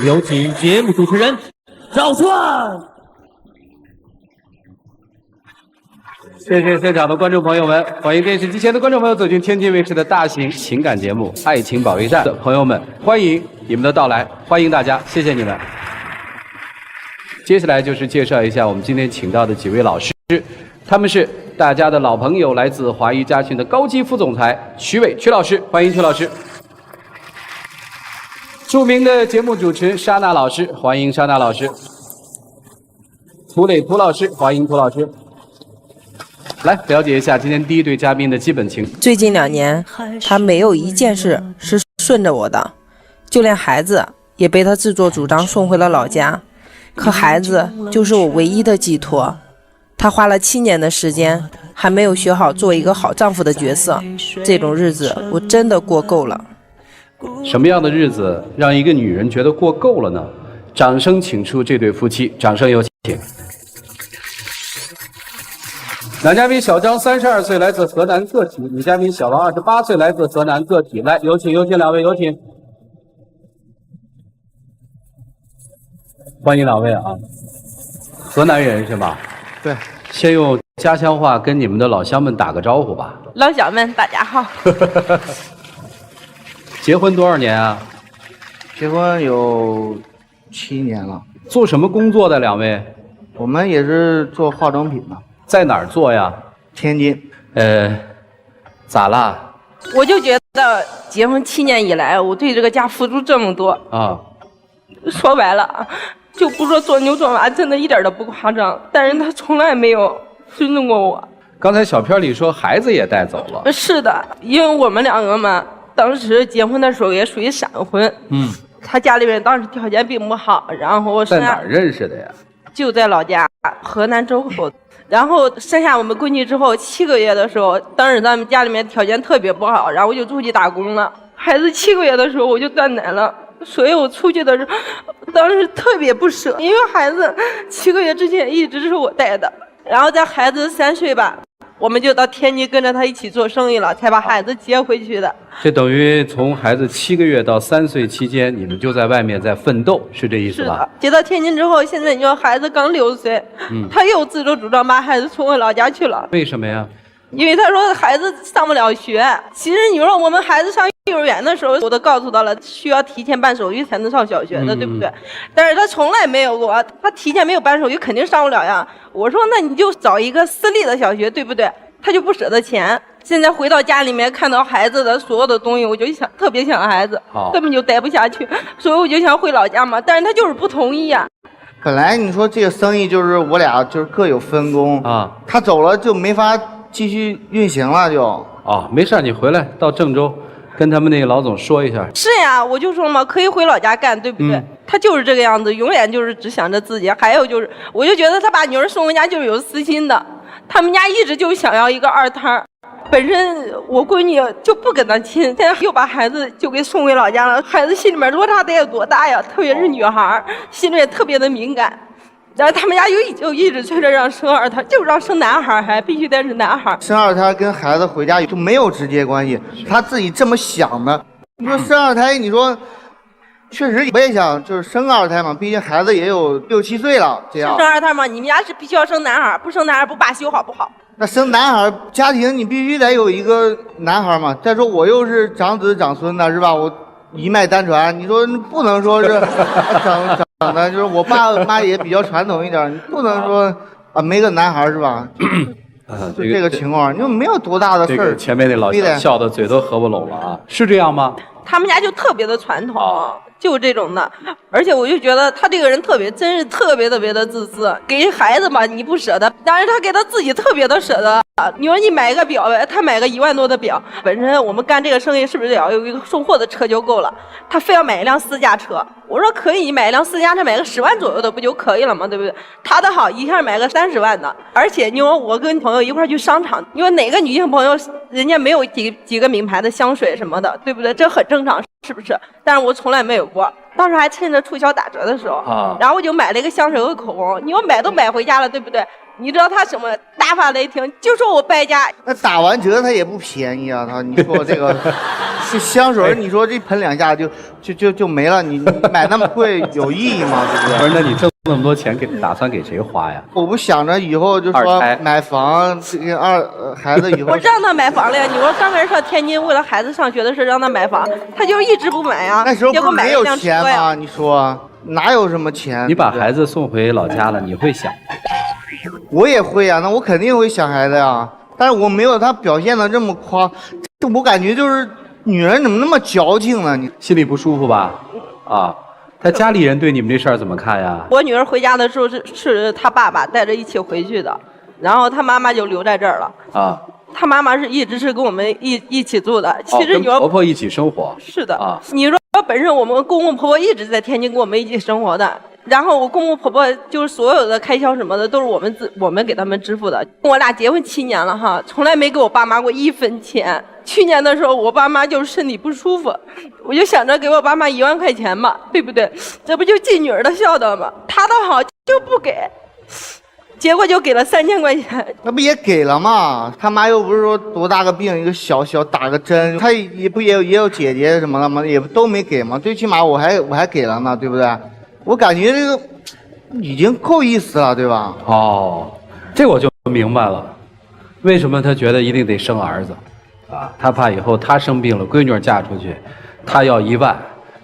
有请节目主持人赵川。谢谢现场的观众朋友们，欢迎电视机前的观众朋友走进天津卫视的大型情感节目《爱情保卫战》的朋友们，欢迎你们的到来，欢迎大家，谢谢你们。接下来就是介绍一下我们今天请到的几位老师，他们是大家的老朋友，来自华谊家训的高级副总裁曲伟曲老师，欢迎曲老师。著名的节目主持人莎娜老师，欢迎莎娜老师。涂磊涂老师，欢迎涂老师。来了解一下今天第一对嘉宾的基本情况。最近2年，他没有一件事是顺着我的，就连孩子也被他自作主张送回了老家。可孩子就是我唯一的寄托，他花了7年的时间，还没有学好做一个好丈夫的角色。这种日子我真的过够了。什么样的日子让一个女人觉得过够了呢？掌声请出这对夫妻，掌声有请。男嘉宾小张32岁，来自河南个体；女嘉宾小王28岁，来自河南个体。来，有请两位，有请。欢迎两位啊！河南人是吗？对。先用家乡话跟你们的老乡们打个招呼吧。老乡们，大家好。结婚多少年啊？结婚有7年了。做什么工作的两位？我们也是做化妆品的。在哪儿做呀？天津。咋啦？我就觉得结婚7年以来，我对这个家付出这么多啊。说白了，就不说做牛做马，真的一点都不夸张。但是他从来没有尊重过我。刚才小片里说孩子也带走了。是的，因为我们2个嘛，当时结婚的时候也属于闪婚。他家里面当时条件并不好，然后在哪儿认识的呀？就在老家河南周口。然后生下我们闺女之后7个月的时候，当时咱们家里面条件特别不好，然后我就出去打工了。孩子7个月的时候我就断奶了，所以我出去的时候当时特别不舍，因为孩子7个月之前一直是我带的。然后在孩子3岁吧，我们就到天津跟着他一起做生意了，才把孩子接回去的。这等于从孩子7个月到3岁期间，你们就在外面在奋斗，是这意思吧？是的。接到天津之后，现在你说孩子刚6岁，他又自作主张把孩子送回老家去了。为什么呀？因为他说孩子上不了学。其实你说我们孩子上幼儿园的时候，我都告诉他了，需要提前办手续才能上小学的，对不对？但是他从来没有过，他提前没有办手续，肯定上不了呀。我说那你就找一个私立的小学，对不对？他就不舍得钱。现在回到家里面看到孩子的所有的东西，我就想特别想孩子，根本就待不下去，所以我就想回老家嘛。但是他就是不同意呀。本来你说这个生意就是我俩就是各有分工啊，他走了就没法继续运行了就。哦，没事，你回来到郑州跟他们那个老总说一下。是呀，我就说嘛，可以回老家干，对不对？他就是这个样子，永远就是只想着自己。还有就是，我就觉得他把女儿送回家就是有私心的。他们家一直就想要一个2胎，本身我闺女就不跟他亲，现在又把孩子就给送回老家了。孩子心里面落差得有多大呀？特别是女孩，心里也特别的敏感。然后他们家就一直催着让生2胎，就让生男孩，还必须得是男孩。生2胎跟孩子回家就没有直接关系，他自己这么想的。你说生2胎，你说确实我也想就是生2胎嘛，毕竟孩子也有6、7岁了，这样。生2胎嘛，你们家是必须要生男孩，不生男孩不罢休，好不好？那生男孩，家庭你必须得有一个男孩嘛。再说我又是长子长孙的，是吧？我一脉单传，你说不能说是长的，就是我爸妈也比较传统一点，你不能说啊没个男孩是吧？就这个情况，你就没有多大的事儿。前面那老乡笑得嘴都合不拢了啊，是这样吗？他们家就特别的传统，就这种的。而且我就觉得他这个人真是特别的自私。给孩子嘛你不舍得，但是他给他自己特别的舍得。你说你买一个表，他买个1万多的表，本身我们干这个生意是不是要有一个送货的车就够了？他非要买一辆私家车。我说可以，你买一辆私家车，买个10万左右的不就可以了吗？对不对？他的好一下买个30万的。而且你说我跟朋友一块去商场，你说哪个女性朋友人家没有几个名牌的香水什么的，对不对？这很正常，是不是？但是我从来没有过。当时还趁着促销打折的时候，然后我就买了一个香水和口红。你说买都买回家了，对不对？你知道他什么？大发雷霆，就说我败家。那打完折他也不便宜啊，你说这个这香水，你说这喷2下就没了，你买那么贵有意义吗？对不对？不是，那你挣那么多钱打算给谁花呀？我不想着以后就说买房，这个孩子以后我让他买房了呀！你说刚开始上天津，为了孩子上学的事让他买房，他就一直不买啊。那时候结果买不是没有了一辆车钱吗？呀。你说哪有什么钱？你把孩子送回老家了，你会想？我也会呀，那我肯定会想孩子呀，但是我没有他表现的这么夸，这我感觉就是女人怎么那么矫情呢？你心里不舒服吧？啊，他家里人对你们这事儿怎么看呀？我女儿回家的时候是她爸爸带着一起回去的，然后她妈妈就留在这儿了。啊，她妈妈是一直是跟我们一起住的。其实跟女儿婆婆一起生活。是的啊，你说本身我们公公婆婆一直在天津跟我们一起生活的。然后我公公婆婆就是所有的开销什么的都是我们给他们支付的。我俩结婚7年了哈，从来没给我爸妈过1分钱。去年的时候，我爸妈就是身体不舒服，我就想着给我爸妈1万块钱嘛，对不对？这不就尽女儿的孝道吗？他倒好就不给，结果就给了3000块钱。那不也给了吗？他妈又不是说多大个病，一个小打个针，他也有姐姐什么的吗？也都没给吗？最起码我还给了呢，对不对？我感觉这个已经够意思了，对吧？哦，这我就明白了，为什么他觉得一定得生儿子，啊，他怕以后他生病了，闺女嫁出去，他要1万，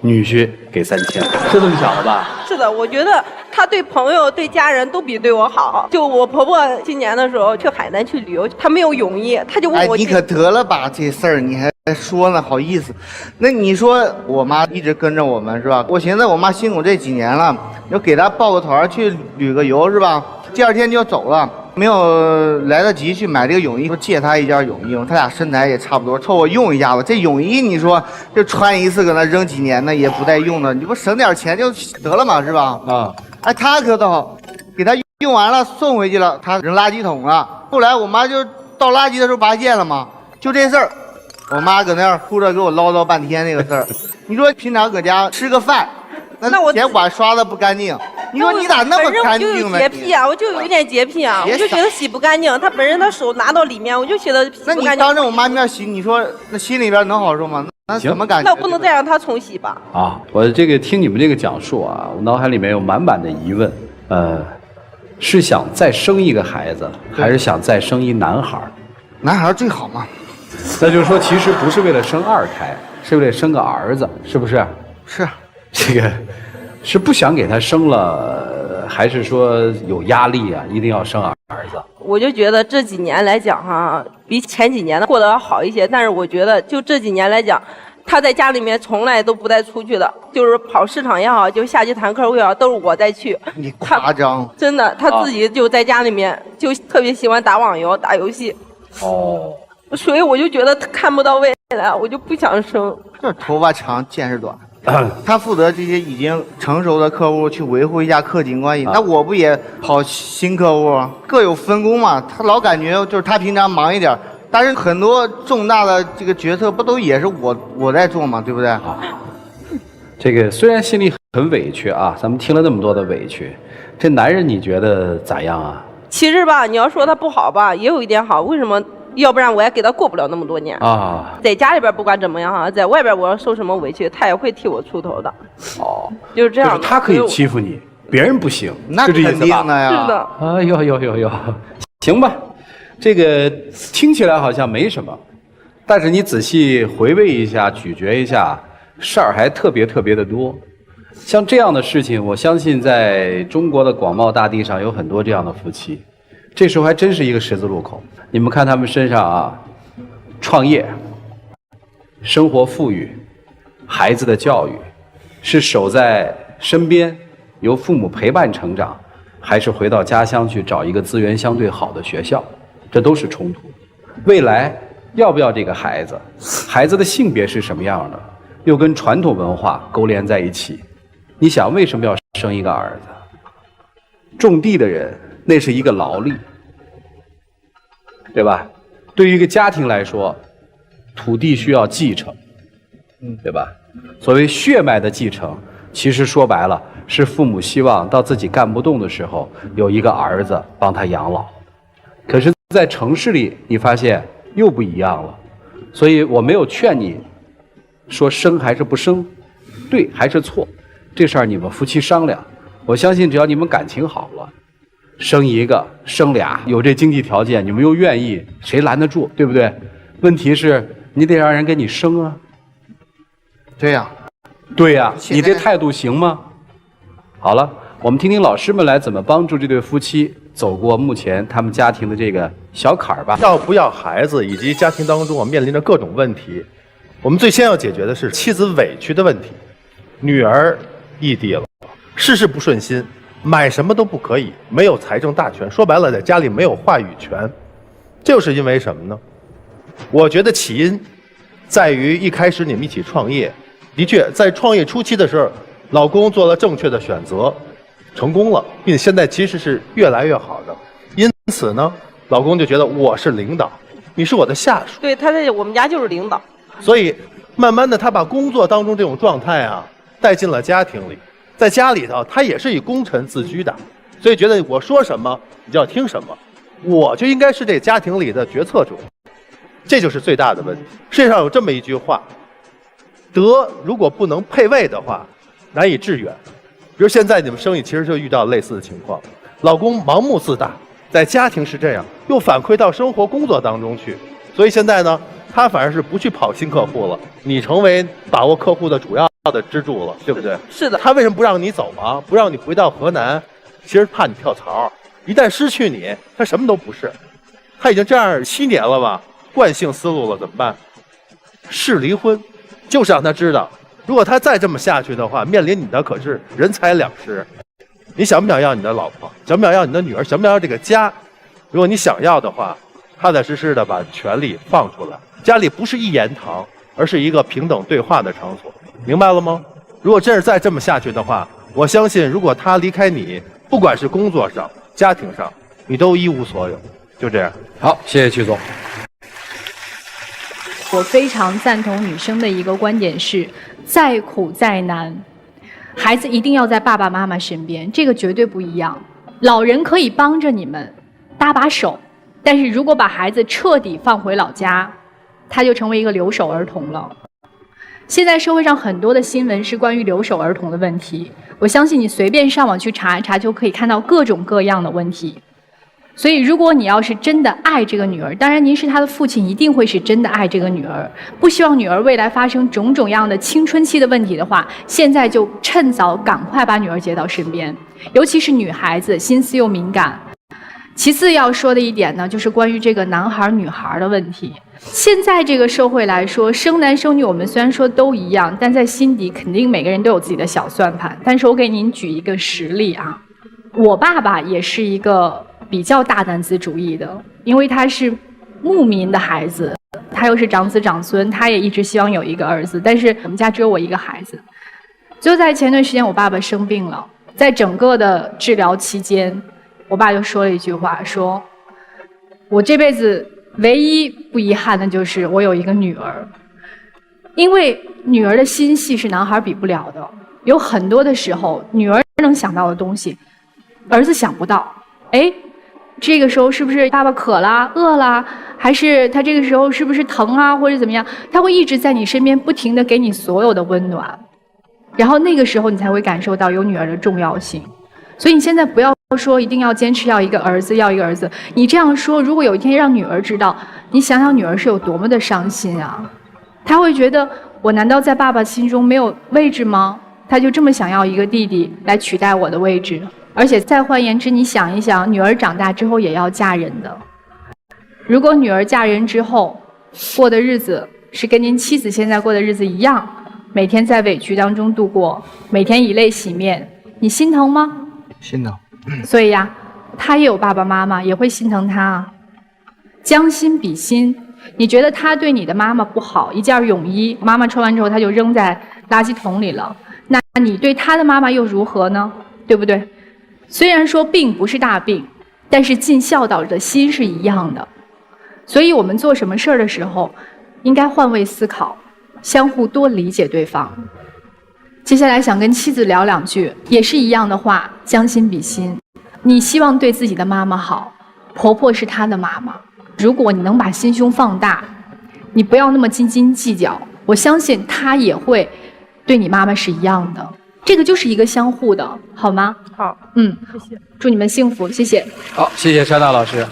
女婿给3000，是这么想的吧？是的，我觉得他对朋友、对家人都比对我好。就我婆婆今年的时候去海南去旅游，她没有泳衣，她就问我。哎，你可得了吧，这事儿你还说呢，好意思？那你说我妈一直跟着我们是吧？我寻思我妈辛苦这几年了，就给她报个团去旅个游是吧？第2天就要走了，没有来得及去买这个泳衣，说借她一件泳衣，他俩身材也差不多，凑合用一下子。这泳衣你说这穿一次搁那扔几年呢，也不带用的，你不省点钱就得了嘛，是吧？啊，哎，他可倒，给他用完了送回去了，他扔垃圾桶了。后来我妈就倒垃圾的时候发现了嘛，就这事儿，我妈搁那儿哭着给我唠叨半天那个事儿。你说平常搁家吃个饭，那我嫌碗刷的不干净，你说你咋那么干净呢？我就有洁癖啊，我就有一点洁癖啊，我就觉得洗不干净。他本身他手拿到里面，我就觉得洗不干净。那你当着我妈面洗，你说那心里边能好受吗？那怎么感觉？那不能再让他重洗吧？啊，我这个听你们这个讲述啊，我脑海里面有满满的疑问，是想再生一个孩子，还是想再生一男孩？男孩最好嘛？那就是说，其实不是为了生2胎，是为了生个儿子，是不是？是。这个是不想给他生了，还是说有压力啊？一定要生儿子？我就觉得这几年来讲哈，比前几年的过得要好一些。但是我觉得就这几年来讲，他在家里面从来都不带出去的，就是跑市场也好，就下去谈客户也好，都是我带去。你夸张？真的，他自己就在家里面就特别喜欢打网游、打游戏。哦。所以我就觉得看不到未来，我就不想生。这头发长，见识短。他负责这些已经成熟的客户去维护一下客紧关系，那我不也跑新客户，各有分工嘛。他老感觉就是他平常忙一点，但是很多重大的这个决策不都也是我在做嘛，对不对？这个虽然心里很委屈啊，咱们听了那么多的委屈，这男人你觉得咋样啊？其实吧，你要说他不好吧，也有一点好，为什么？要不然我也给他过不了那么多年啊！在家里边不管怎么样哈，在外边我要受什么委屈，他也会替我出头的。哦，就是这样。就是他可以欺负你，别人不行，那是这意思吧？是的。哎呦，行吧，这个听起来好像没什么，但是你仔细回味一下、咀嚼一下，事儿还特别的多。像这样的事情，我相信在中国的广袤大地上有很多这样的夫妻。这时候还真是一个十字路口，你们看他们身上啊，创业、生活富裕、孩子的教育，是守在身边由父母陪伴成长，还是回到家乡去找一个资源相对好的学校，这都是冲突。未来要不要这个孩子，孩子的性别是什么样的，又跟传统文化勾连在一起。你想为什么要生一个儿子？种地的人那是一个劳力，对吧？对于一个家庭来说，土地需要继承，对吧？所谓血脉的继承，其实说白了是父母希望到自己干不动的时候，有一个儿子帮他养老。可是，在城市里，你发现又不一样了。所以我没有劝你说生还是不生，对还是错，这事儿你们夫妻商量。我相信只要你们感情好了，生一个生俩，有这经济条件，你们又愿意，谁拦得住，对不对？问题是你得让人给你生啊。对呀，对呀，你这态度行吗？好了，我们听听老师们来怎么帮助这对夫妻走过目前他们家庭的这个小坎儿吧。要不要孩子，以及家庭当中面临着各种问题，我们最先要解决的是妻子委屈的问题。女儿异地了，事事不顺心，买什么都不可以，没有财政大权，说白了，在家里没有话语权，这就是因为什么呢？我觉得起因在于一开始你们一起创业，的确在创业初期的时候，老公做了正确的选择，成功了，并且现在其实是越来越好的。因此呢，老公就觉得我是领导，你是我的下属。对，他在我们家就是领导。所以慢慢的，他把工作当中这种状态啊带进了家庭里，在家里头他也是以功臣自居的，所以觉得我说什么你就要听什么，我就应该是这家庭里的决策者，这就是最大的问题。世界上有这么一句话，德如果不能配位的话，难以致远。比如现在你们生意其实就遇到类似的情况，老公盲目自大，在家庭是这样，又反馈到生活工作当中去，所以现在呢，他反而是不去跑新客户了，你成为把握客户的主要的支柱了，对不对？是的。他为什么不让你走啊？不让你回到河南，其实怕你跳槽。一旦失去你，他什么都不是。他已经这样7年了吧，惯性思路了，怎么办？是离婚，就是让他知道，如果他再这么下去的话，面临你的可是人财两失。你想不想要你的老婆？想不想要你的女儿？想不想要这个家？如果你想要的话，踏踏实实的把权利放出来。家里不是一言堂，而是一个平等对话的场所，明白了吗？如果真是再这么下去的话，我相信如果他离开你，不管是工作上、家庭上，你都一无所有。就这样。好，谢谢曲总。我非常赞同女生的一个观点是，再苦再难，孩子一定要在爸爸妈妈身边，这个绝对不一样。老人可以帮着你们搭把手，但是如果把孩子彻底放回老家，他就成为一个留守儿童了。现在社会上很多的新闻是关于留守儿童的问题，我相信你随便上网去查一查，就可以看到各种各样的问题。所以如果你要是真的爱这个女儿，当然您是她的父亲，一定会是真的爱这个女儿，不希望女儿未来发生种种样的青春期的问题的话，现在就趁早赶快把女儿接到身边，尤其是女孩子心思又敏感。其次要说的一点呢，就是关于这个男孩女孩的问题。现在这个社会来说，生男生女我们虽然说都一样，但在心底肯定每个人都有自己的小算盘。但是我给您举一个实例啊，我爸爸也是一个比较大男子主义的，因为他是牧民的孩子，他又是长子长孙，他也一直希望有一个儿子，但是我们家只有我一个孩子。就在前段时间我爸爸生病了，在整个的治疗期间，我爸就说了一句话，说我这辈子唯一不遗憾的就是我有一个女儿，因为女儿的心细是男孩比不了的，有很多的时候女儿能想到的东西儿子想不到。哎，这个时候是不是爸爸渴了饿了，还是他这个时候是不是疼啊或者怎么样，他会一直在你身边不停地给你所有的温暖，然后那个时候你才会感受到有女儿的重要性。所以你现在不要说一定要坚持要一个儿子，要一个儿子。你这样说，如果有一天让女儿知道，你想想女儿是有多么的伤心啊！她会觉得我难道在爸爸心中没有位置吗？她就这么想要一个弟弟来取代我的位置。而且再换言之，你想一想，女儿长大之后也要嫁人的。如果女儿嫁人之后过的日子是跟您妻子现在过的日子一样，每天在委屈当中度过，每天以泪洗面，你心疼吗？心疼。所以呀，他也有爸爸妈妈，也会心疼他啊。将心比心，你觉得他对你的妈妈不好，一件泳衣妈妈穿完之后他就扔在垃圾桶里了，那你对他的妈妈又如何呢？对不对？虽然说病不是大病，但是尽孝道的心是一样的。所以我们做什么事儿的时候，应该换位思考，相互多理解对方。接下来想跟妻子聊两句，也是一样的话，将心比心。你希望对自己的妈妈好，婆婆是她的妈妈。如果你能把心胸放大，你不要那么斤斤计较，我相信他也会对你妈妈是一样的。这个就是一个相互的，好吗？好，谢谢，祝你们幸福，谢谢。好，谢谢山大老师。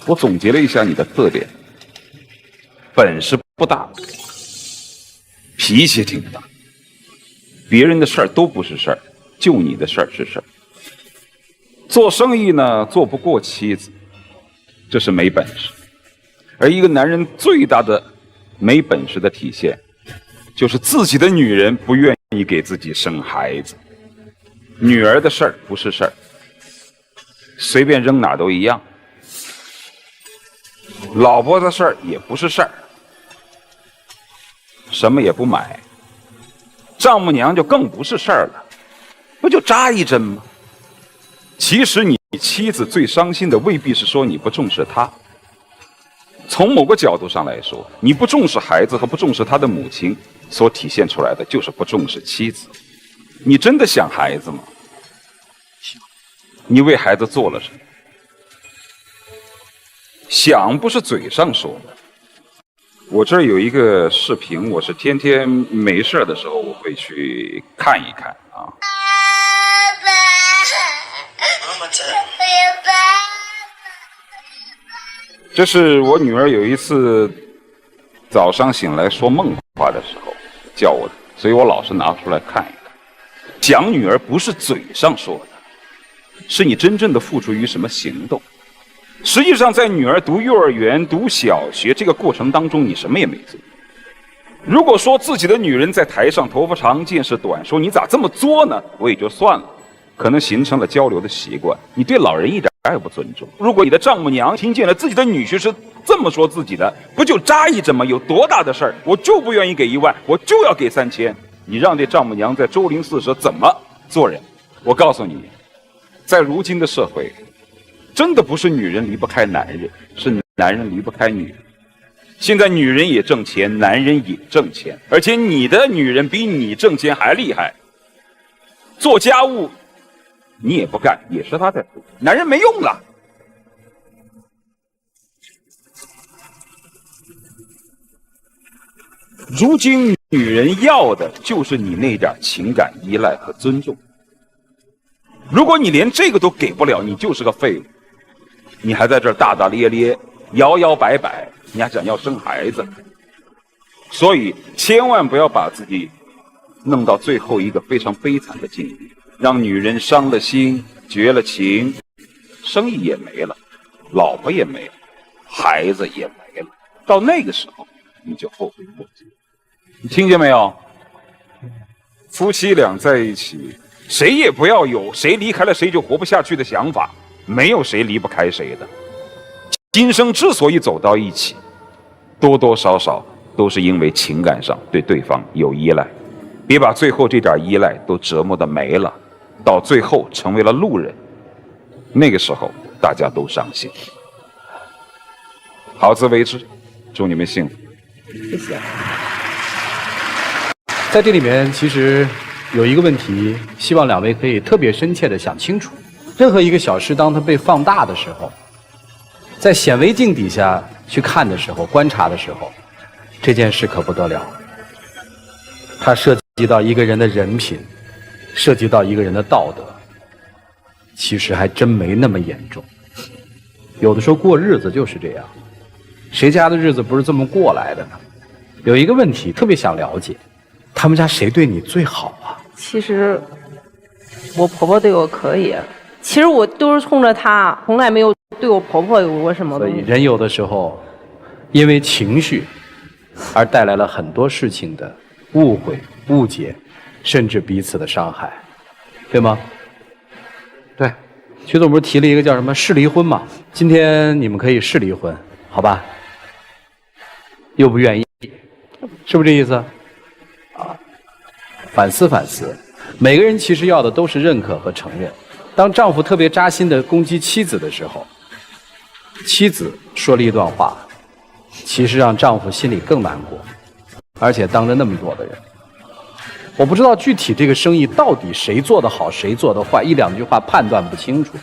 我总结了一下你的特点：本事不大，脾气挺大，别人的事儿都不是事儿，就你的事儿是事儿。做生意呢，做不过妻子，这是没本事。而一个男人最大的没本事的体现，就是自己的女人不愿意给自己生孩子。女儿的事儿不是事儿，随便扔哪儿都一样。老婆的事儿也不是事儿，什么也不买。丈母娘就更不是事儿了，不就扎一针吗？其实你妻子最伤心的未必是说你不重视她，从某个角度上来说，你不重视孩子和不重视他的母亲所体现出来的就是不重视妻子。你真的想孩子吗？你为孩子做了什么？想不是嘴上说的。我这儿有一个视频，我是天天没事的时候我会去看一看啊。这是我女儿有一次早上醒来说梦话的时候叫我的，所以我老是拿出来看一看。讲女儿不是嘴上说的，是你真正的付诸于什么行动。实际上在女儿读幼儿园读小学这个过程当中，你什么也没做。如果说自己的女人在台上头发长见识短，说你咋这么作呢，我也就算了，可能形成了交流的习惯，你对老人一点也不尊重。如果你的丈母娘听见了自己的女婿是这么说自己的，不就扎一针吗？有多大的事儿，我就不愿意给1万，我就要给3000。你让这丈母娘在周陵4舍怎么做人？我告诉你，在如今的社会，真的不是女人离不开男人，是男人离不开女人。现在女人也挣钱，男人也挣钱，而且你的女人比你挣钱还厉害。做家务你也不干，也是她在做，男人没用了。如今女人要的就是你那点情感依赖和尊重。如果你连这个都给不了，你就是个废物。你还在这儿大大咧咧、摇摇摆摆，你还想要生孩子？所以千万不要把自己弄到最后一个非常悲惨的境地，让女人伤了心、绝了情，生意也没了，老婆也没了，孩子也没了。到那个时候，你就后悔莫及。你听见没有？夫妻俩在一起，谁也不要有谁离开了谁就活不下去的想法，没有谁离不开谁的。今生之所以走到一起，多多少少都是因为情感上对对方有依赖。别把最后这点依赖都折磨得没了，到最后成为了路人，那个时候大家都伤心。好自为之，祝你们幸福。谢谢。在这里面其实有一个问题，希望2位可以特别深切地想清楚。任何一个小事，当它被放大的时候，在显微镜底下去看的时候、观察的时候，这件事可不得了。它涉及到一个人的人品，涉及到一个人的道德，其实还真没那么严重。有的时候过日子就是这样，谁家的日子不是这么过来的呢？有一个问题特别想了解，他们家谁对你最好啊？其实我婆婆对我可以，其实我都是冲着她，从来没有对我婆婆有过什么东西。所以人有的时候因为情绪而带来了很多事情的误会、误解，甚至彼此的伤害，对吗？对，徐总不是提了一个叫什么试离婚吗？今天你们可以试离婚，好吧？又不愿意，是不是这意思？啊，反思反思，每个人其实要的都是认可和承认。当丈夫特别扎心的攻击妻子的时候，妻子说了一段话，其实让丈夫心里更难过，而且当着那么多的人。我不知道具体这个生意到底谁做得好谁做得坏，1-2句话判断不清楚，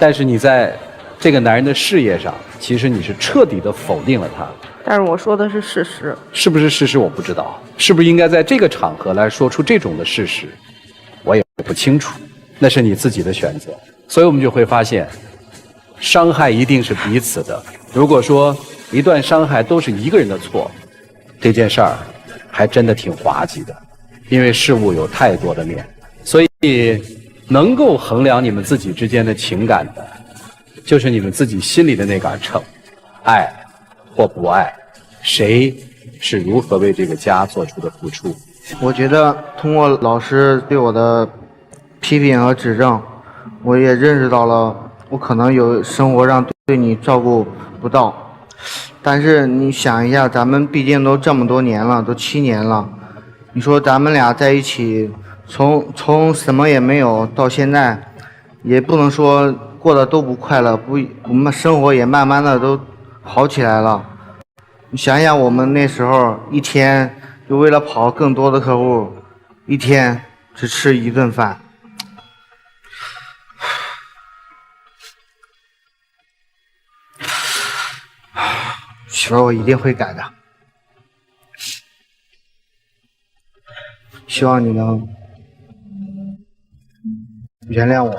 但是你在这个男人的事业上，其实你是彻底的否定了他。但是我说的是事实，是不是事实我不知道，是不是应该在这个场合来说出这种的事实，我也不清楚，那是你自己的选择。所以我们就会发现，伤害一定是彼此的。如果说一段伤害都是一个人的错，这件事儿还真的挺滑稽的，因为事物有太多的面。所以能够衡量你们自己之间的情感的，就是你们自己心里的那杆秤，爱或不爱，谁是如何为这个家做出的付出。我觉得通过老师对我的批评和指正，我也认识到了我可能有生活上对你照顾不到，但是你想一下，咱们毕竟都这么多年了，都7年了，你说咱们俩在一起，从什么也没有到现在，也不能说过得都不快乐，我们生活也慢慢的都好起来了。你想想，我们那时候一天就为了跑更多的客户，一天只吃1顿饭。媳妇儿，我一定会改的，希望你能原谅我。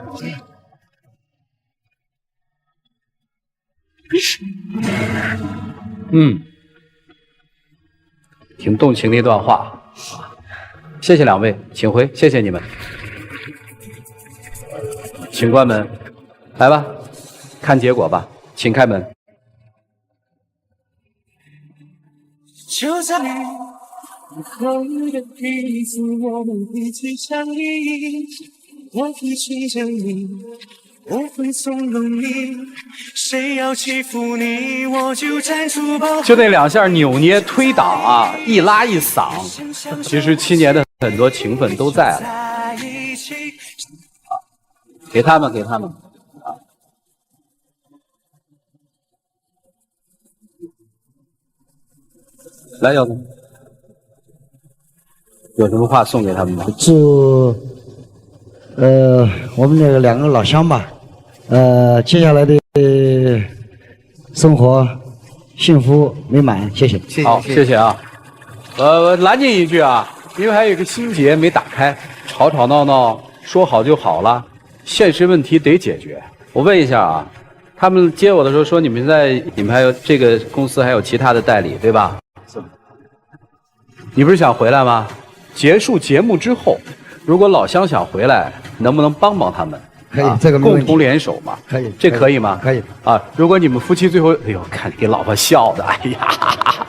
挺动情的一段话，谢谢2位，请回，谢谢你们，请关门，来吧，看结果吧，请开门。就在后的日子，我们一起相依，我会亲着你，我会纵容你，谁要欺负你，我就站出保护。就那2下扭捏推挡啊，一拉一搡，其实7年的很多情分都在了。给他们啊，来，姚总，有什么话送给他们吗？祝我们那个2个老乡吧，接下来的生活幸福美满，谢谢。好，谢谢啊。我拦您一句啊，因为还有一个心结没打开，吵吵闹闹说好就好了，现实问题得解决。我问一下啊，他们接我的时候说你们还有这个公司还有其他的代理对吧？你不是想回来吗？结束节目之后，如果老乡想回来，能不能帮帮他们？可以，这个没问题，共同联手嘛。可以，这可以吗？可以啊！如果你们夫妻最后，哎呦，看给老婆笑的，哎呀！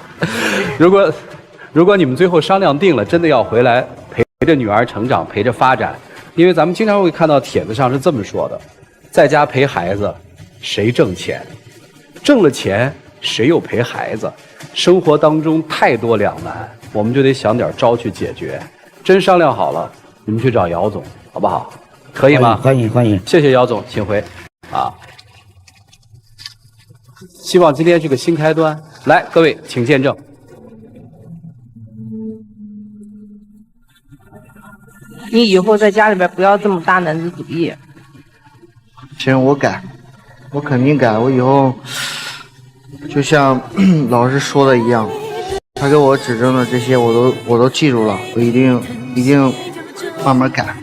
如果你们最后商量定了，真的要回来陪着女儿成长，陪着发展，因为咱们经常会看到帖子上是这么说的：在家陪孩子，谁挣钱？挣了钱，谁又陪孩子？生活当中太多两难，我们就得想点招去解决。真商量好了，你们去找姚总，好不好？可以吗？欢迎，谢谢姚总，请回。啊，希望今天是个新开端。来，各位请见证。你以后在家里边不要这么大男子主义。行，我改，我肯定改。我以后就像老师说的一样，他给我指正的这些我都记住了，我一定慢慢改。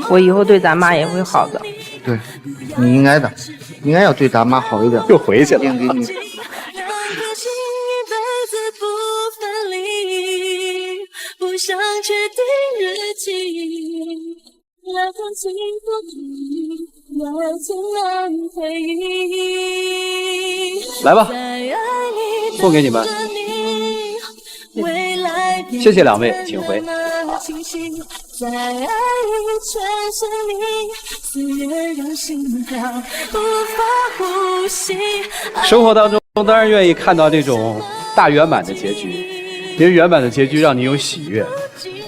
我以后对咱妈也会好的。对，你应该的，应该要对咱妈好一点。又回去了。给你。不想确定日期，要放弃不要从难回忆。来吧，送给你们。谢谢两位，请回。在爱里全是你，思念让心跳无法呼吸。生活当中当然愿意看到这种大圆满的结局，因为圆满的结局让你有喜悦。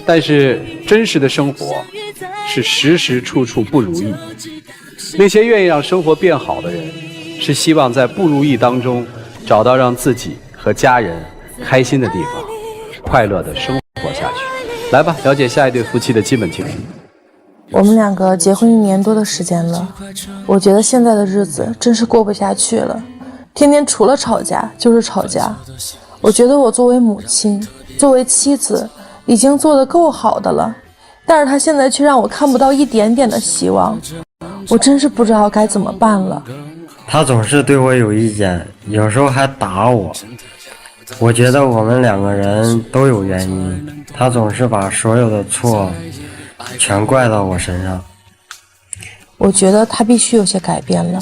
但是真实的生活是时时处处不如意。那些愿意让生活变好的人，是希望在不如意当中找到让自己和家人开心的地方，快乐的生活下去。来吧，了解下一对夫妻的基本情况。我们两个结婚1年多的时间了，我觉得现在的日子真是过不下去了，天天除了吵架就是吵架。我觉得我作为母亲，作为妻子，已经做得够好的了，但是他现在却让我看不到一点点的希望，我真是不知道该怎么办了。他总是对我有意见，有时候还打我。我觉得我们2个人都有原因，他总是把所有的错全怪到我身上。我觉得他必须有些改变了，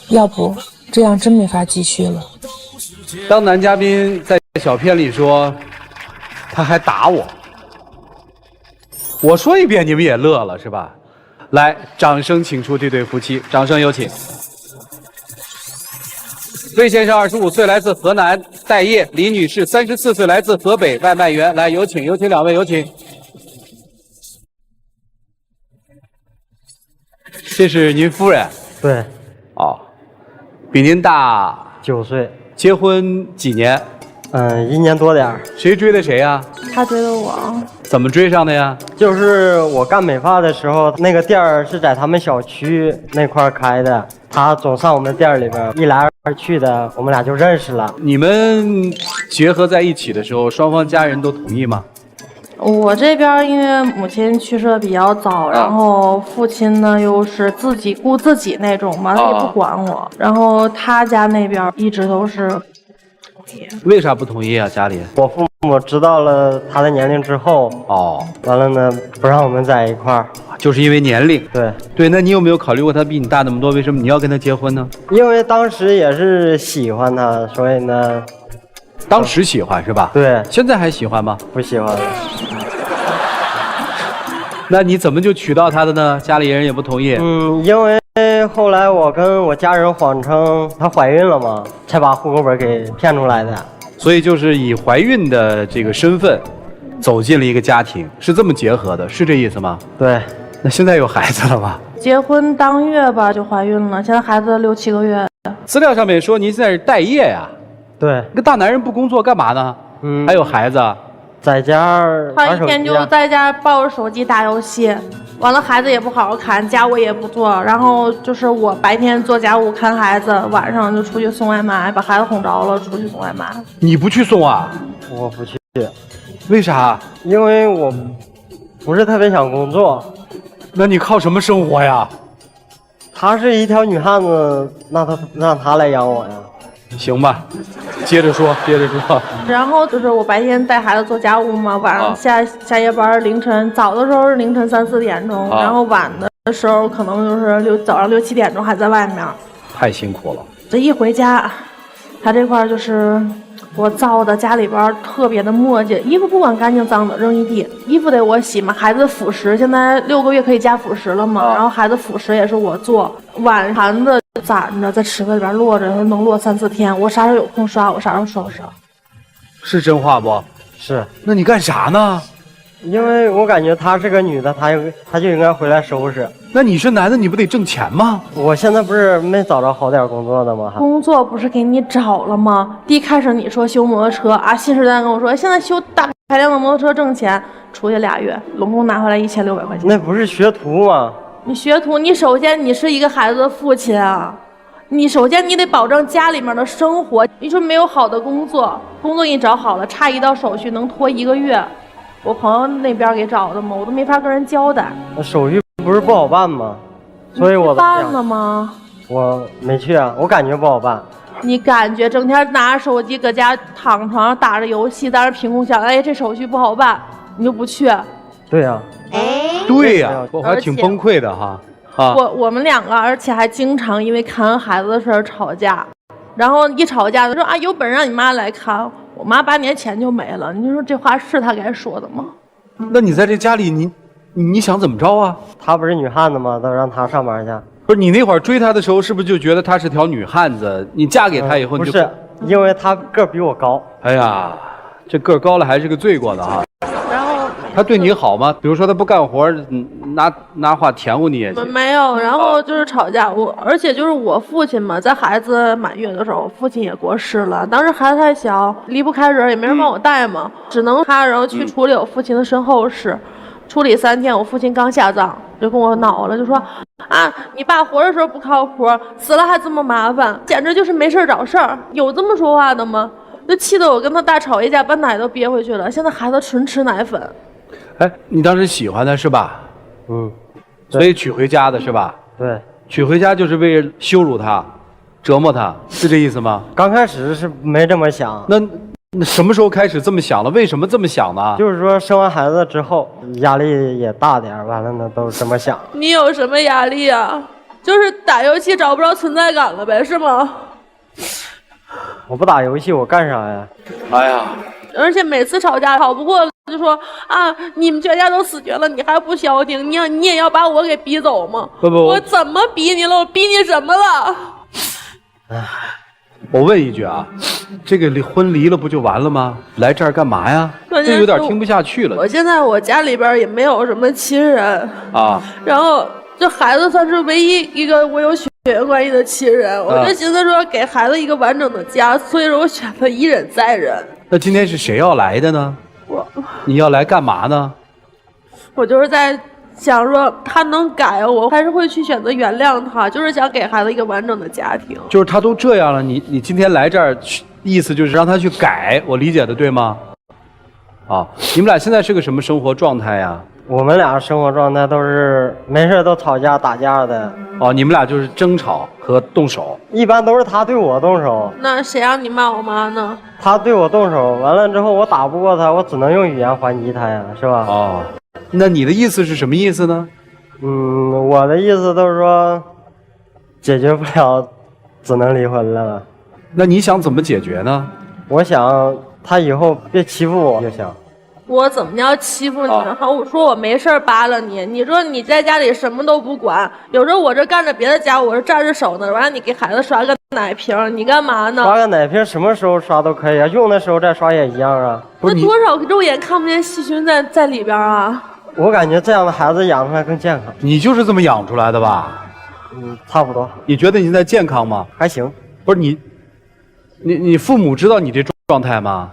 要不这样真没法继续了。当男嘉宾在小片里说他还打我，我说一遍你们也乐了是吧？来，掌声请出这对夫妻，掌声有请。魏先生25岁，来自河南待业；李女士34岁，来自河北，外卖员。来，有请2位，有请。这是您夫人？对。哦，比您大9岁。结婚几年？1年多点儿。谁追的谁呀？他追的我。怎么追上的呀？就是我干美发的时候，那个店儿是在他们小区那块儿开的，他总上我们店里边，一来二去的，我们俩就认识了。你们结合在一起的时候，双方家人都同意吗？我这边因为母亲去世的比较早，然后父亲呢又是自己顾自己那种嘛，他也不管我。然后他家那边一直都是不同意。为啥不同意啊？家里？我父母知道了他的年龄之后，完了呢不让我们在一块儿，就是因为年龄。对，那你有没有考虑过他比你大那么多，为什么你要跟他结婚呢？因为当时也是喜欢他，所以呢。当时喜欢是吧？对。现在还喜欢吗？不喜欢了。那你怎么就娶到她的呢？家里人也不同意。因为后来我跟我家人谎称她怀孕了嘛，才把户口本给骗出来的。所以就是以怀孕的这个身份走进了一个家庭，是这么结合的，是这意思吗？对。那现在有孩子了吗？结婚当月吧就怀孕了，现在孩子6、7个月。资料上面说您现在是待业呀？对。个大男人不工作干嘛呢？还有孩子。在家他一天就在家抱着手机打游戏，完了孩子也不好好看，家务也不做，然后就是我白天做家务看孩子，晚上就出去送外卖，把孩子哄着了出去送外卖。你不去送啊？我不去。为啥？因为我不是特别想工作。那你靠什么生活呀？她是一条女汉子，让她来养我呀。行吧，接着说。然后就是我白天带孩子做家务嘛，晚上下夜班，凌晨早的时候是凌晨3、4点钟，然后晚的时候可能就是早上6、7点钟还在外面。太辛苦了。这一回家，他这块就是我造的家里边特别的磨叽，衣服不管干净脏的扔一地，衣服得我洗嘛，孩子辅食现在6个月可以加辅食了嘛，然后孩子辅食也是我做，碗盘子攒着在池子里边落着，能落3、4天，我啥时候有空刷，我啥时候收拾。是真话不？是。那你干啥呢？因为我感觉她是个女的，她就应该回来收拾。那你是男的，你不得挣钱吗？我现在不是没找着好点工作的吗？工作不是给你找了吗？第一开始你说修摩托车啊，信誓旦旦跟我说现在修大排量的摩托车挣钱，出去2月，拢共拿回来1600块钱。那不是学徒吗？你学徒，你首先你是一个孩子的父亲啊，你首先你得保证家里面的生活。你说没有好的工作给你找好了，差1道手续能拖1个月。我朋友那边给找的嘛，我都没法跟人交代。那手续不是不好办吗？所以我办了吗？我没去啊，我感觉不好办。你感觉整天拿着手机搁家躺床上打着游戏，但是凭空想，哎，这手续不好办，你就不去。对呀。对呀，我还挺崩溃的哈。我们2个，而且还经常因为看孩子的事儿吵架，然后一吵架就说啊，有本事让你妈来看。我妈8年前就没了，你说这话是她该说的吗？那你在这家里，你想怎么着啊？她不是女汉子吗？都让她上班去。不是你那会儿追她的时候，是不是就觉得她是条女汉子？你嫁给她以后，你就不是，因为她个儿比我高。哎呀，这个儿高了还是个罪过的啊。然后她对你好吗？比如说她不干活，拿话甜乎你也行。没有，然后就是吵架。而且就是我父亲嘛，在孩子满月的时候，父亲也过世了。当时孩子太小，离不开人，也没人帮我带嘛，只能他然后去处理我父亲的身后事。处理3天，我父亲刚下葬，就跟我恼了，就说啊，你爸活着时候不靠谱，死了还这么麻烦，简直就是没事找事儿。有这么说话的吗？就气得我跟他大吵一架，把奶都憋回去了。现在孩子纯吃奶粉。哎，你当时喜欢他是吧？所以娶回家的是吧？对，娶回家就是为了羞辱他、折磨他，是这意思吗？刚开始是没这么想。那什么时候开始这么想了？为什么这么想呢？就是说生完孩子之后压力也大点，完了呢都这么想。你有什么压力啊？就是打游戏找不着存在感了呗，是吗？我不打游戏我干啥呀？哎呀，而且每次吵架吵不过就说啊，你们全家都死绝了，你还不消停？你也要把我给逼走吗？不，我怎么逼你了？我逼你什么了？我问一句啊，这个婚离了不就完了吗？来这儿干嘛呀？这有点听不下去了。我现在我家里边也没有什么亲人啊，然后这孩子算是唯一一个我有血缘关系的亲人，我就寻思说给孩子一个完整的家，所以说我选择一忍再忍。那今天是谁要来的呢？你要来干嘛呢？我就是在想说他能改，我还是会去选择原谅他，就是想给孩子一个完整的家庭。就是他都这样了，你今天来这儿，意思就是让他去改，我理解的对吗？啊，你们俩现在是个什么生活状态呀？我们俩生活状态都是没事都吵架打架的。哦，你们俩就是争吵和动手，一般都是他对我动手。那谁让你骂我妈呢？他对我动手，完了之后我打不过他，我只能用语言还击他呀，是吧？哦，那你的意思是什么意思呢？我的意思都是说，解决不了，只能离婚了。那你想怎么解决呢？我想他以后别欺负我就行。我怎么要欺负你呢？我说我没事扒拉你，你说你在家里什么都不管，有时候我这干着别的家，我这站着手呢，完了你给孩子刷个奶瓶，你干嘛呢？刷个奶瓶什么时候刷都可以啊，用的时候再刷也一样啊。那多少肉眼看不见细菌在里边啊？我感觉这样的孩子养出来更健康。你就是这么养出来的吧？差不多。你觉得你现在健康吗？还行。不是你父母知道你这状态吗？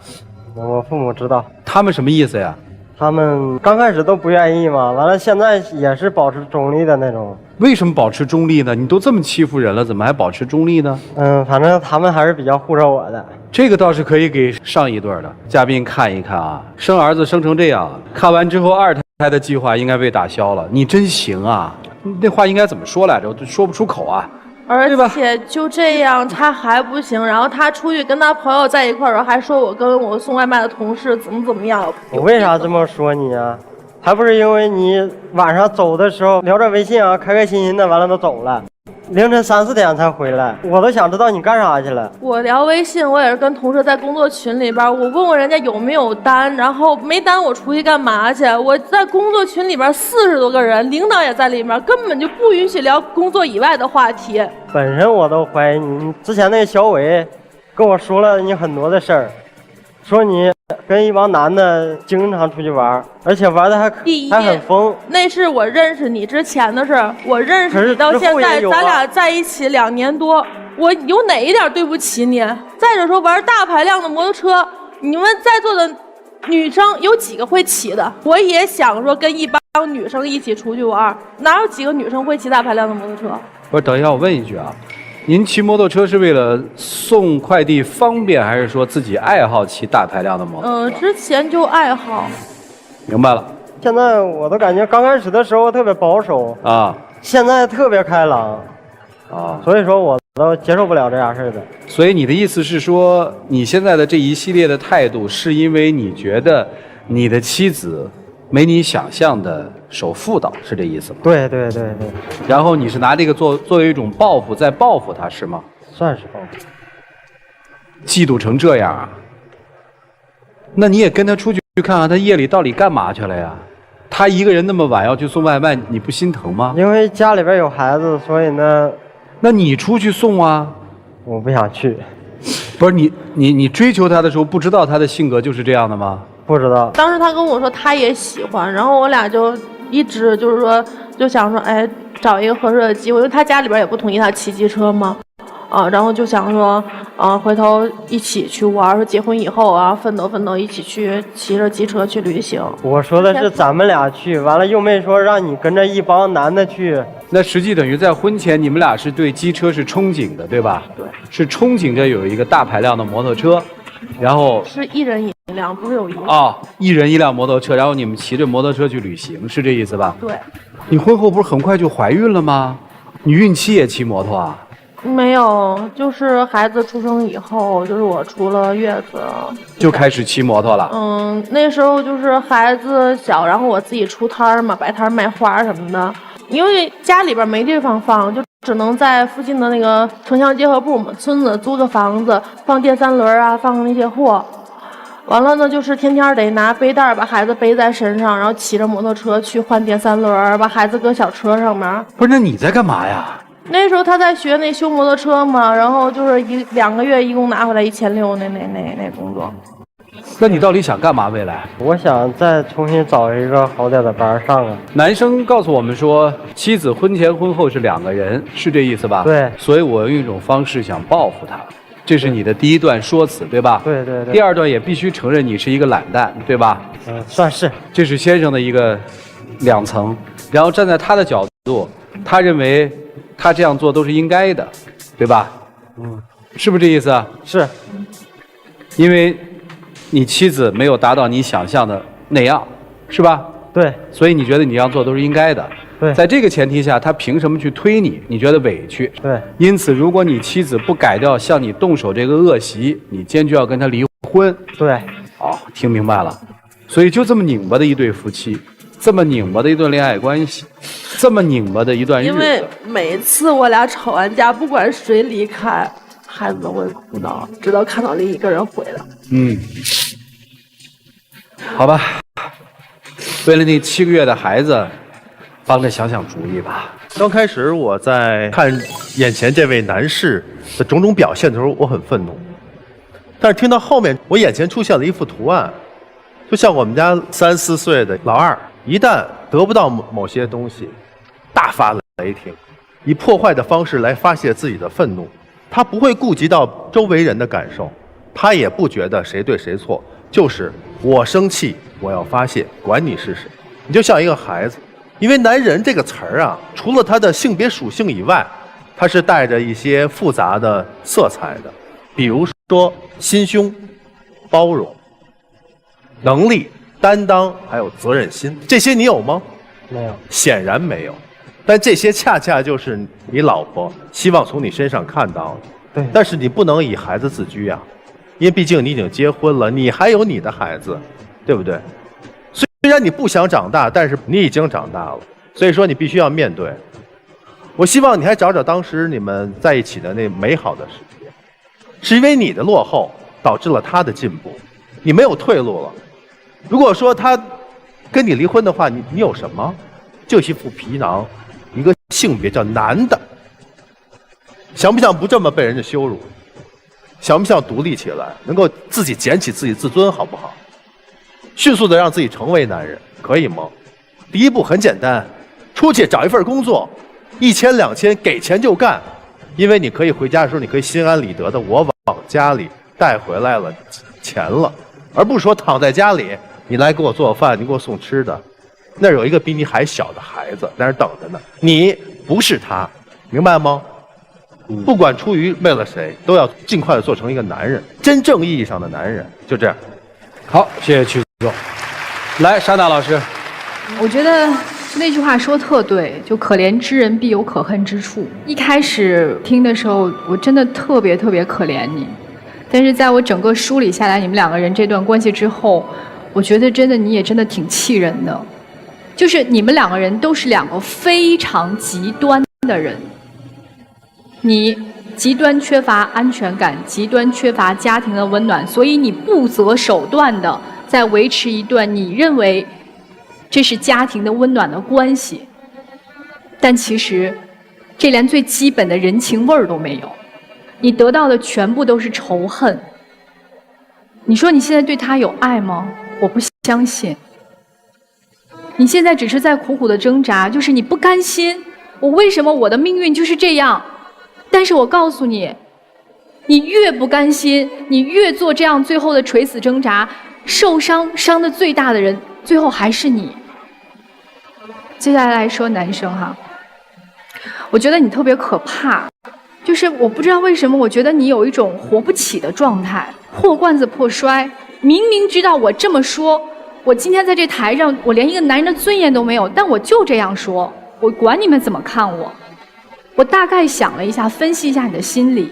我父母知道。他们什么意思呀？他们刚开始都不愿意嘛，完了现在也是保持中立的那种。为什么保持中立呢？你都这么欺负人了，怎么还保持中立呢？反正他们还是比较护着我的。这个倒是可以给上一对的嘉宾看一看啊，生儿子生成这样，看完之后2胎的计划应该被打消了。你真行啊！那话应该怎么说来着？我都说不出口啊。而且就这样他还不行，然后他出去跟他朋友在一块儿，还说我跟我送外卖的同事怎么样。我为啥这么说你啊？还不是因为你晚上走的时候聊着微信啊，开开心心的，完了都走了，凌晨3、4点才回来，我都想知道你干啥去了。我聊微信，我也是跟同事在工作群里边，我问问人家有没有单，然后没单我出去干嘛去？我在工作群里边40多个人，领导也在里面，根本就不允许聊工作以外的话题。本身我都怀疑你之前那小伟跟我说了你很多的事儿，说你跟一帮男的经常出去玩，而且玩的还很疯。那是我认识你之前的事儿，我认识你到现在，咱俩在一起2年多，我有哪一点对不起你？再者说玩大排量的摩托车，你们在座的女生有几个会骑的？我也想说跟一帮女生一起出去玩，哪有几个女生会骑大排量的摩托车？不是，等一下，我问一句啊，您骑摩托车是为了送快递方便，还是说自己爱好骑大排量的摩托车？之前就爱好。明白了。现在我都感觉刚开始的时候特别保守啊，现在特别开朗啊，所以说我都接受不了这样事的。所以你的意思是说，你现在的这一系列的态度，是因为你觉得你的妻子没你想象的守妇道，是这意思吗？对。然后你是拿这个作为一种报复，在报复他，是吗？算是报复。嫉妒成这样啊？那你也跟他出去看看，他夜里到底干嘛去了呀？他一个人那么晚要去送外卖，你不心疼吗？因为家里边有孩子，所以呢，那你出去送啊？我不想去。不是你追求他的时候，不知道他的性格就是这样的吗？不知道。当时他跟我说他也喜欢，然后我俩就一直就是说就想说，哎，找一个合适的机会，因为他家里边也不同意他骑机车嘛。然后就想说，回头一起去玩，说结婚以后啊，奋斗一起去骑着机车去旅行。我说的是咱们俩去，完了又没说让你跟着一帮男的去。那实际等于在婚前你们俩是对机车是憧憬的，对吧？对，是憧憬着有一个大排量的摩托车，然后是一人一辆，不是有一辆。哦，一人一辆摩托车，然后你们骑着摩托车去旅行，是这意思吧？对。你婚后不是很快就怀孕了吗？你孕期也骑摩托啊？没有，就是孩子出生以后，就是我出了月子就开始骑摩托了。那时候就是孩子小，然后我自己出摊儿嘛，摆摊卖花什么的。因为家里边没地方放，就只能在附近的那个城乡结合部嘛，村子租个房子，放电三轮啊，放那些货。完了呢，就是天天得拿背带把孩子背在身上，然后骑着摩托车去换电三轮，把孩子搁小车上面。不是，那你在干嘛呀？那时候他在学那修摩托车嘛，然后就是2个月一共拿回来1600那工作。那你到底想干嘛？未来？我想再重新找一个好点的班上啊。男生告诉我们说，妻子婚前婚后是2个人，是这意思吧？对。所以我用一种方式想报复他，这是你的第一段说辞，对吧？对对对。第二段也必须承认你是一个懒蛋，对吧？算是。这是先生的一个2层，然后站在他的角度，他认为他这样做都是应该的，对吧？是不是这意思啊？是。因为你妻子没有达到你想象的那样，是吧？对。所以你觉得你这样做都是应该的。对。在这个前提下，他凭什么去推你？你觉得委屈。对。因此，如果你妻子不改掉向你动手这个恶习，你坚决要跟他离婚。对。哦，听明白了。所以就这么拧巴的一对夫妻，这么拧巴的一段恋爱关系，这么拧巴的一段日子。因为每次我俩吵完架，不管谁离开，孩子都会哭闹，直到看到另一个人回来。好吧，为了那7个月的孩子，帮着想想主意吧。刚开始我在看眼前这位男士的种种表现的时候，我很愤怒。但是听到后面，我眼前出现了一幅图案，就像我们家3、4岁的老二，一旦得不到某些东西，大发雷霆，以破坏的方式来发泄自己的愤怒。他不会顾及到周围人的感受，他也不觉得谁对谁错，就是我生气，我要发泄，管你是谁。你就像一个孩子，因为男人这个词儿啊，除了他的性别属性以外，它是带着一些复杂的色彩的，比如说心胸、包容、能力、担当，还有责任心，这些你有吗？没有，显然没有。但这些恰恰就是你老婆希望从你身上看到的。对。但是你不能以孩子自居啊，因为毕竟你已经结婚了，你还有你的孩子，对不对？虽然你不想长大，但是你已经长大了，所以说你必须要面对。我希望你还找找当时你们在一起的那美好的时间，是因为你的落后导致了他的进步，你没有退路了。如果说他跟你离婚的话，你有什么？就一副皮囊，一个性别叫男的，想不想不这么被人家羞辱？想不想独立起来，能够自己捡起自己自尊，好不好？迅速的让自己成为男人，可以吗？第一步很简单，出去找一份工作，1000、2000，给钱就干，因为你可以回家的时候，你可以心安理得的，我往家里带回来了钱了，而不是说躺在家里，你来给我做饭，你给我送吃的，那有一个比你还小的孩子在那等着呢，你不是他，明白吗？不管出于为了谁，都要尽快的做成一个男人，真正意义上的男人，就这样。好，谢谢曲总。来，莎娜老师，我觉得那句话说特对，就可怜之人必有可恨之处。一开始听的时候，我真的特别可怜你，但是在我整个梳理下来你们2个人这段关系之后，我觉得真的你也真的挺气人的，就是你们2个人都是2个非常极端的人，你极端缺乏安全感，极端缺乏家庭的温暖，所以你不择手段的在维持一段你认为这是家庭的温暖的关系，但其实这连最基本的人情味儿都没有，你得到的全部都是仇恨。你说你现在对他有爱吗？我不相信。你现在只是在苦苦的挣扎，就是你不甘心，我为什么我的命运就是这样？但是我告诉你，你越不甘心，你越做这样最后的垂死挣扎，受伤的最大的人，最后还是你。接下来说男生哈，我觉得你特别可怕，就是我不知道为什么，我觉得你有一种活不起的状态，破罐子破摔。明明知道我这么说，我今天在这台上，我连一个男人的尊严都没有，但我就这样说，我管你们怎么看我。我大概想了一下，分析一下你的心理，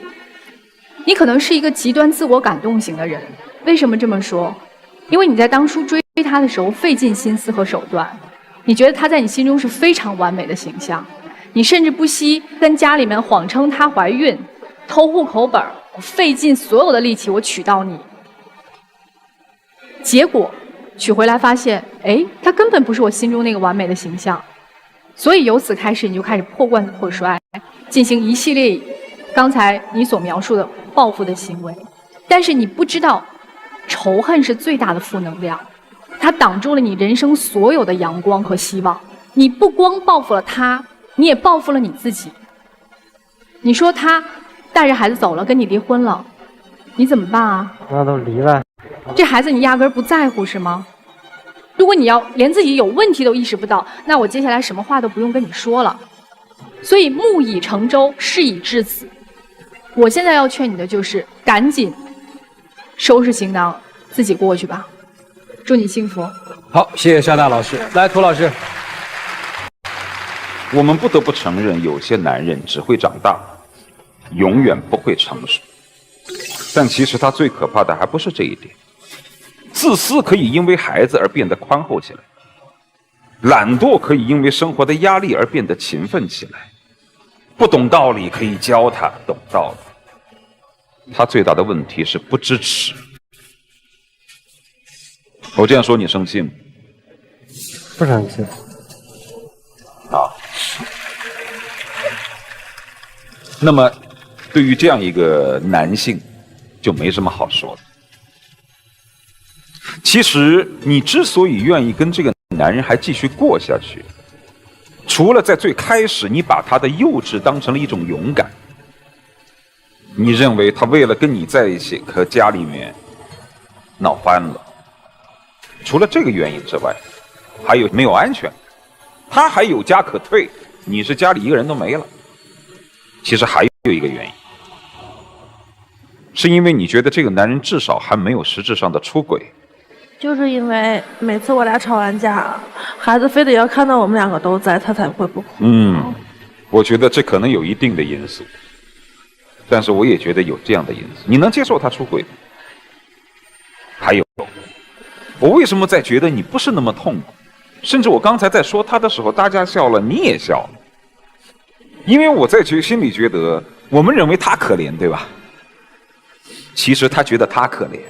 你可能是一个极端自我感动型的人。为什么这么说？因为你在当初追他的时候费尽心思和手段，你觉得他在你心中是非常完美的形象，你甚至不惜跟家里面谎称她怀孕，偷户口本，我费尽所有的力气我娶到你。结果娶回来发现，哎，他根本不是我心中那个完美的形象。所以由此开始，你就开始破罐子破摔，进行一系列刚才你所描述的报复的行为。但是你不知道，仇恨是最大的负能量，它挡住了你人生所有的阳光和希望。你不光报复了他，你也报复了你自己。你说他带着孩子走了，跟你离婚了，你怎么办啊？那都离了。这孩子你压根儿不在乎是吗？如果你要连自己有问题都意识不到，那我接下来什么话都不用跟你说了。所以木已成舟，事已至此。我现在要劝你的就是赶紧收拾行囊，自己过去吧。祝你幸福。好，谢谢夏娜老师。来，涂老师。我们不得不承认，有些男人只会长大，永远不会成熟。但其实他最可怕的还不是这一点。自私可以因为孩子而变得宽厚起来，懒惰可以因为生活的压力而变得勤奋起来，不懂道理可以教他懂道理。他最大的问题是不支持。我这样说你生气吗？不生气。好。那么对于这样一个男性就没什么好说的。其实你之所以愿意跟这个男人还继续过下去，除了在最开始你把他的幼稚当成了一种勇敢，你认为他为了跟你在一起和家里面闹翻了，除了这个原因之外，还有没有安全，他还有家可退，你是家里一个人都没了。其实还有一个原因，是因为你觉得这个男人至少还没有实质上的出轨。就是因为每次我俩吵完架，孩子非得要看到我们两个都在，他才会不哭。我觉得这可能有一定的因素，但是我也觉得有这样的因素。你能接受他出轨？还有，我为什么在觉得你不是那么痛苦？甚至我刚才在说他的时候，大家笑了，你也笑了，因为我在心里觉得，我们认为他可怜，对吧？其实他觉得他可怜。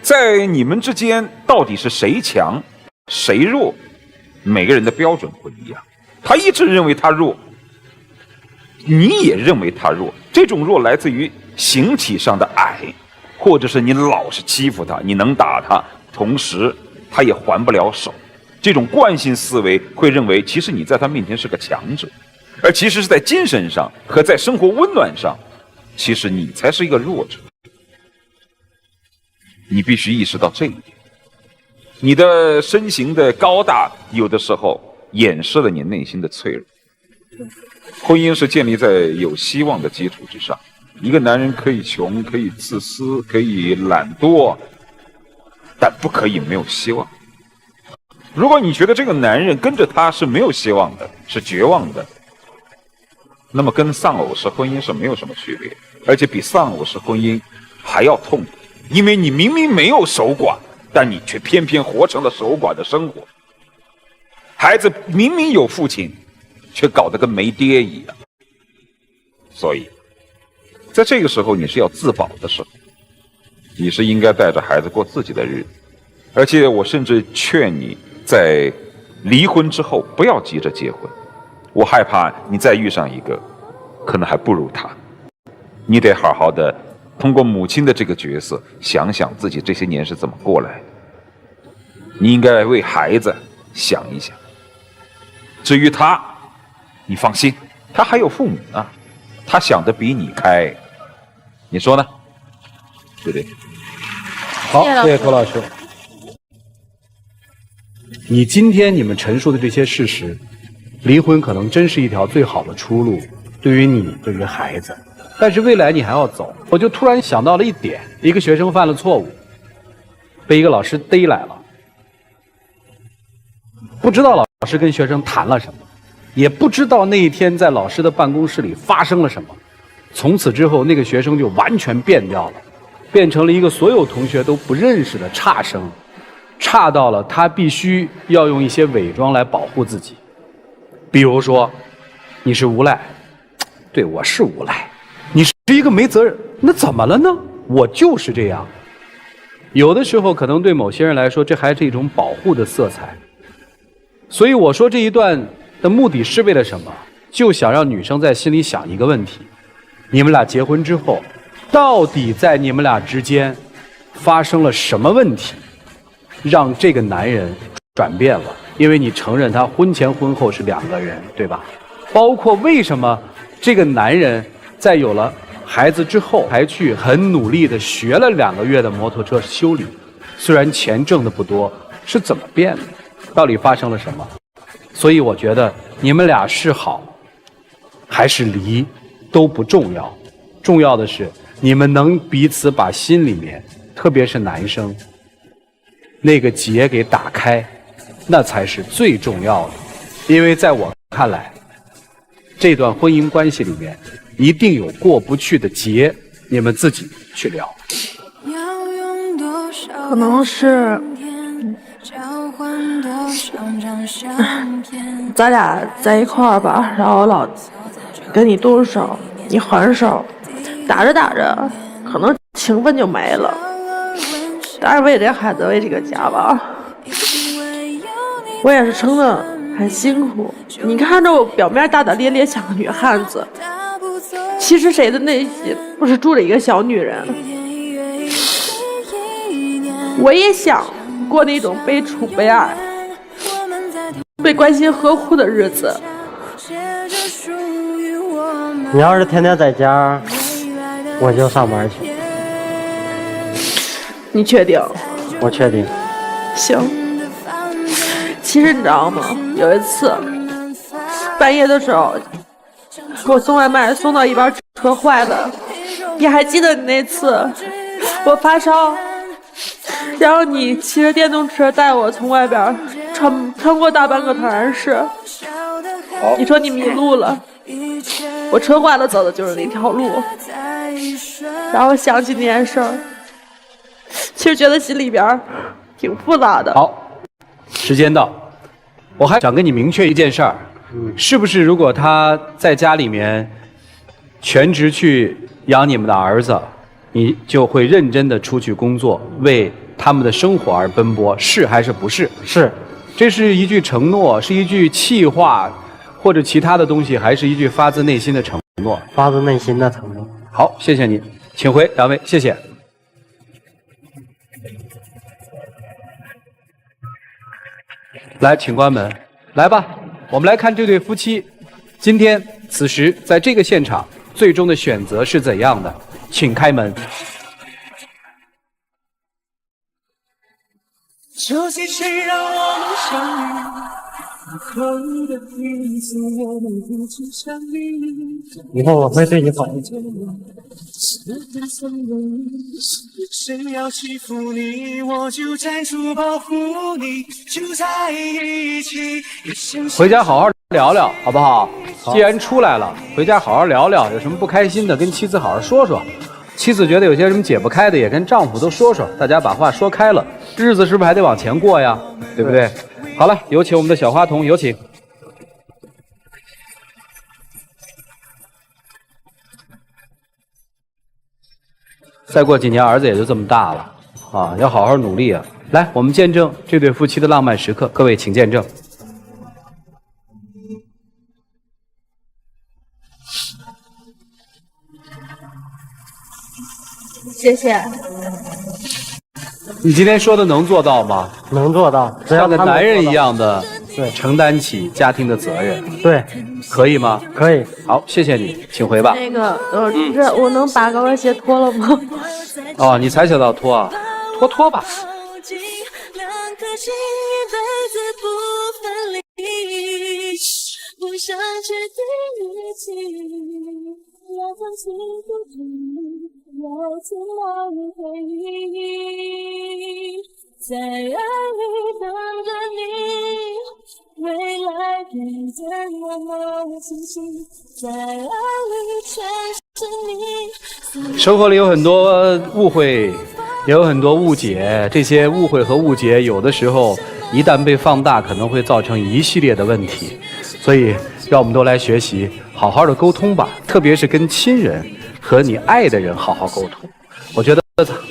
在你们之间到底是谁强谁弱，每个人的标准不一样。他一直认为他弱，你也认为他弱，这种弱来自于形体上的矮，或者是你老是欺负他，你能打他，同时他也还不了手。这种惯性思维会认为其实你在他面前是个强者，而其实是在精神上和在生活温暖上，其实你才是一个弱者。你必须意识到这一点。你的身形的高大有的时候掩饰了你内心的脆弱。婚姻是建立在有希望的基础之上，一个男人可以穷，可以自私，可以懒惰，但不可以没有希望。如果你觉得这个男人跟着他是没有希望的，是绝望的，那么跟丧偶式婚姻是没有什么区别，而且比丧偶式婚姻还要痛苦。因为你明明没有守寡，但你却偏偏活成了守寡的生活。孩子明明有父亲，却搞得跟没爹一样。所以在这个时候你是要自保的时候，你是应该带着孩子过自己的日子。而且我甚至劝你在离婚之后不要急着结婚，我害怕你再遇上一个可能还不如他。你得好好的通过母亲的这个角色，想想自己这些年是怎么过来的。你应该为孩子想一想。至于他，你放心，他还有父母呢，他想的比你开。你说呢？对不对？好，谢谢涂老师。你今天你们陈述的这些事实，离婚可能真是一条最好的出路，对于你，对于孩子。但是未来你还要走，我就突然想到了一点：一个学生犯了错误，被一个老师逮来了，不知道老师跟学生谈了什么，也不知道那一天在老师的办公室里发生了什么。从此之后，那个学生就完全变掉了，变成了一个所有同学都不认识的差生，差到了他必须要用一些伪装来保护自己。比如说，你是无赖，对，我是无赖。你是一个没责任，那怎么了呢？我就是这样。有的时候可能对某些人来说，这还是一种保护的色彩。所以我说这一段的目的是为了什么？就想让女生在心里想一个问题：你们俩结婚之后，到底在你们俩之间发生了什么问题，让这个男人转变了？因为你承认他婚前婚后是两个人，对吧？包括为什么这个男人在有了孩子之后，还去很努力的学了2个月的摩托车修理，虽然钱挣的不多，是怎么变的？到底发生了什么？所以我觉得你们俩是好还是离都不重要，重要的是你们能彼此把心里面，特别是男生那个结给打开，那才是最重要的。因为在我看来，这段婚姻关系里面一定有过不去的结，你们自己去聊。可能是咱俩在一块儿吧，然后老跟你动手，你还手，打着打着，可能情分就没了。当然为这孩子，为这个家吧，我也是撑得很辛苦。你看着我表面大大咧咧像个女汉子，其实谁的内心不是住着一个小女人？我也想过那种被宠被爱被关心呵护的日子。你要是天天在家，我就上班去。你确定？我确定。行。其实你知道吗？有一次半夜的时候，给我送外卖，送到一半车坏了。你还记得你那次我发烧，然后你骑着电动车带我从外边穿过大半个唐山市。你说你迷路了，我车坏了，走的就是那条路。然后想起那件事儿，其实觉得心里边挺复杂的。好，时间到，我还想跟你明确一件事儿，是不是如果他在家里面全职去养你们的儿子，你就会认真的出去工作，为他们的生活而奔波，是还是不是？是。这是一句承诺，是一句气话，或者其他的东西，还是一句发自内心的承诺？发自内心的承诺。好，谢谢你，请回两位，谢谢。来，请关门。来吧，我们来看这对夫妻，今天此时在这个现场，最终的选择是怎样的？请开门。究竟谁让我们相遇？可以的第一次，我们不曾相遇。以后我会对你好一点。谁要欺负你，我就站出保护你，就在一起。回家好好聊聊，好不好？既然出来了，回家好好聊聊，有什么不开心的，跟妻子好好说说。妻子觉得有些什么解不开的，也跟丈夫都说说，大家把话说开了，日子是不是还得往前过呀？对不对？好了，有请我们的小花童，有请。再过几年，儿子也就这么大了啊，要好好努力啊！来，我们见证这对夫妻的浪漫时刻，各位请见证。谢谢。你今天说的能做到吗？能做到，只要像个男人一样的对，承担起家庭的责任，对，可以吗？可以。好，谢谢你，请回吧。那个，这我能把高跟鞋脱了吗？哦，你才想到脱啊？脱吧。不想确定日期，要放弃不住，要尽量回忆，在爱里等着你，未来给的默默清晰，在爱里全是你。生活里有很多误会，也有很多误解，这些误会和误解有的时候一旦被放大，可能会造成一系列的问题。所以让我们都来学习好好的沟通吧，特别是跟亲人和你爱的人好好沟通。我觉得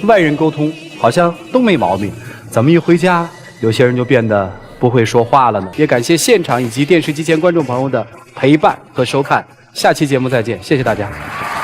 外人沟通好像都没毛病，怎么一回家有些人就变得不会说话了呢？也感谢现场以及电视机前观众朋友的陪伴和收看，下期节目再见，谢谢大家。